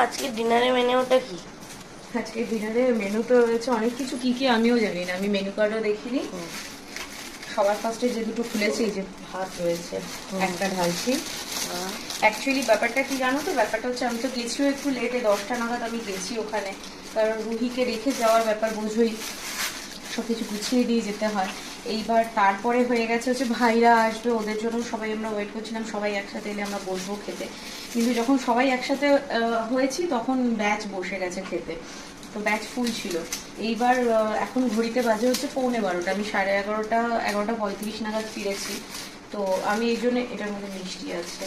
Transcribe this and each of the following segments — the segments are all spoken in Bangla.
আজকে ডিনারে মেনুটা কি? আজকে ডিনারে মেনু তো রয়েছে অনেক কিছু, কি কি আমিও জানি না, আমি মেনু কার্ডও দেখিনি। সবার ফার্স্টে যে দুটো খুলেছি, এই যে ভাত রয়েছে, একটা ঢালছি। অ্যাকচুয়ালি ব্যাপারটা কি জানো তো, ব্যাপারটা হচ্ছে আমি তো গেছিও একটু লেটে, 10টা নাগাদ আমি গেছি ওখানে, কারণ রুহিকে রেখে যাওয়ার ব্যাপার বোঝোই, সব কিছু গুছিয়ে দিয়ে যেতে হয়। এইবার তারপরে হয়ে গেছে হচ্ছে ভাইরা আসবে, ওদের জন্য সবাই আমরা ওয়েট করছিলাম, সবাই একসাথে এলে আমরা বসবো খেতে। কিন্তু যখন সবাই একসাথে হয়েছি তখন ব্যাচ বসে গেছে খেতে, তো ব্যাচ ফুল ছিল। এইবার এখন ঘড়িতে বাজে হচ্ছে 11:15, আমি 11:30 11:35 নাগাদ ফিরেছি। তো আমি এই জন্য, এটার মধ্যে মিষ্টি আছে,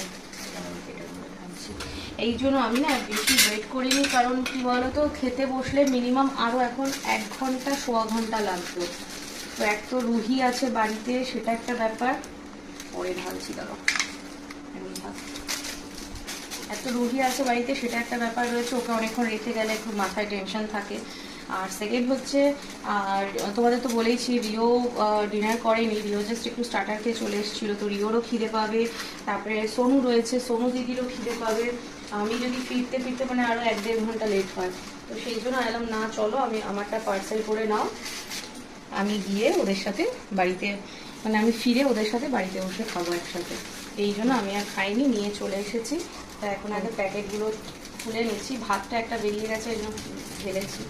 এই জন্য আমি না বেশি ওয়েট করিনি, কারণ কি বলতো, খেতে বসলে মিনিমাম আরও এখন 1 ঘন্টা সোয়া ঘন্টা লাগবে। তো এক তো রুহি আছে বাড়িতে, সেটা একটা ব্যাপার, পরে ঢালছি দাঁড়ো, এত রুহি আছে বাড়িতে সেটা একটা ব্যাপার রয়েছে, ওকে অনেকক্ষণ রেখে গেলে একটু মাথায় টেনশন থাকে। আর সেকেন্ড হচ্ছে, আর তোমাদের তো বলেইছি রিও ডিনার করেনি, রিও জাস্ট একটু স্টার্টার খেয়ে চলে এসেছিলো, তো রিওরও খিদে পাবে, তারপরে সোনু রয়েছে, সোনু দিদিরও খিদে পাবে। আমি যদি ফিরতে ফিরতে মানে আরও 1-1.5 ঘন্টা লেট হয়, তো সেই জন্য এলাম না চলো আমি আমারটা পার্সেল করে নাও, আমি গিয়ে ওদের সাথে বাড়িতে, মানে আমি ফিরে ওদের সাথে বাড়িতে বসে খাবো একসাথে। এই জন্য আমি আর খাইনি, নিয়ে চলে এসেছি। তা এখন আগে প্যাকেটগুলো খুলে নিচ্ছি, ভাতটা একটা বেরিয়ে গেছে, এই জন্য ঢেলেছি,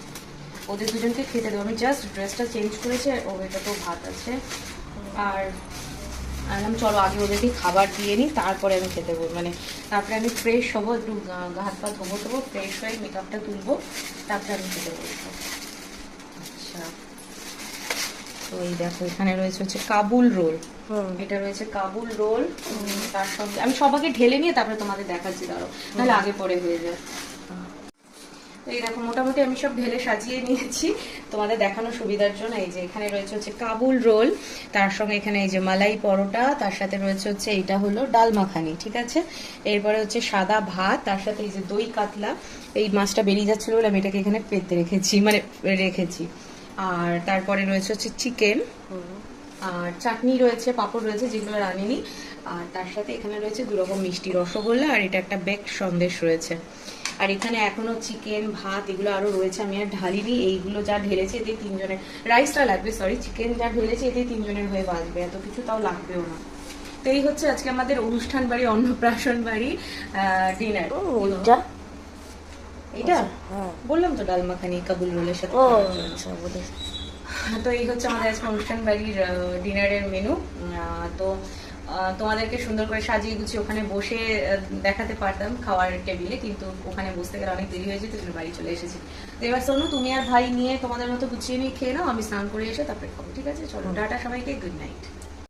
ওদের দুজনকে খেতে দেবো। আমি জাস্ট ড্রেসটা চেঞ্জ করেছি, ও এটা তো ভাত আছে। আর আমি চলো আগে ওদেরকে খাবার দিয়ে নিই, তারপরে আমি খেতে বলবো, মানে তারপরে আমি ফ্রেশ হবো, একটু হাত পা ধোবো দেবো, ফ্রেশ হয়ে মেকআপটা তুলবো, তারপরে আমি খেতে বলবো। আচ্ছা, তো এই দেখো এখানে রয়েছে হচ্ছে কাবুল রোল, এটা রয়েছে কাবুল রোল, তার সঙ্গে আমি সবাইকে ঢেলে নিয়ে তারপরে তোমাদের দেখাচ্ছি, দাঁড়ো নাহলে আগে পরে হয়ে যায়। তো এই দেখো মোটামুটি আমি সব ঢেলে সাজিয়ে নিয়েছি তোমাদের দেখানোর সুবিধার জন্য। এই যে এখানে রয়েছে হচ্ছে কাবুল রোল, তার সঙ্গে এখানে এই যে মালাই পরোটা, তার সাথে রয়েছে হচ্ছে এইটা হলো ডাল মাখানি, ঠিক আছে। এরপরে হচ্ছে সাদা ভাত, তার সাথে এই যে দই কাতলা, এই মাছটা বেরিয়ে যাচ্ছিল বলে আমি এটাকে এখানে পেতে রেখেছি, মানে রেখেছি। আর তারপরে রয়েছে হচ্ছে চিকেন, আর চাটনি রয়েছে, পাঁপড় রয়েছে, যেগুলো রানিনি। আর তার সাথে এখানে রয়েছে 2 রকম মিষ্টি, রসগোল্লা, আর এটা একটা বেকড সন্দেশ রয়েছে। আর এখানে এখনো চিকেন ভাত এগুলো আরো রয়েছে, আমি আর ঢালিনি, এইগুলো যা ঢেলেছে এতে 3 জনের, রাইসটা লাগবে সরি, চিকেন যা ঢেলেছে এতে 3 জনের হয়ে বাঁচবে, এত কিছু তাও লাগবেও না। তো এই হচ্ছে আজকে আমাদের অনুষ্ঠান বাড়ি, অন্নপ্রাশন বাড়ি ডিনার। এইটা বললাম তো ডাল মাখানি কাবুল রোলের সাথে। তো এই হচ্ছে আমাদের আজকে অনুষ্ঠান বাড়ির ডিনারের মেনু। তো তোমাদেরকে সুন্দর করে সাজিয়ে গুছিয়ে ওখানে বসে দেখাতে পারতাম খাওয়ার টেবিলে, কিন্তু ওখানে বসতে গেলে অনেক দেরি হয়ে যেত, তুমি বাড়ি চলে এসেছি। তো এবার শোনো, তুমি আর ভাই নিয়ে তোমাদের মতো গুছিয়ে নিয়ে খেয়ে নাও, আমি স্নান করে এসে তারপরে খাবো, ঠিক আছে? চলো টাটা সবাইকে, গুড নাইট।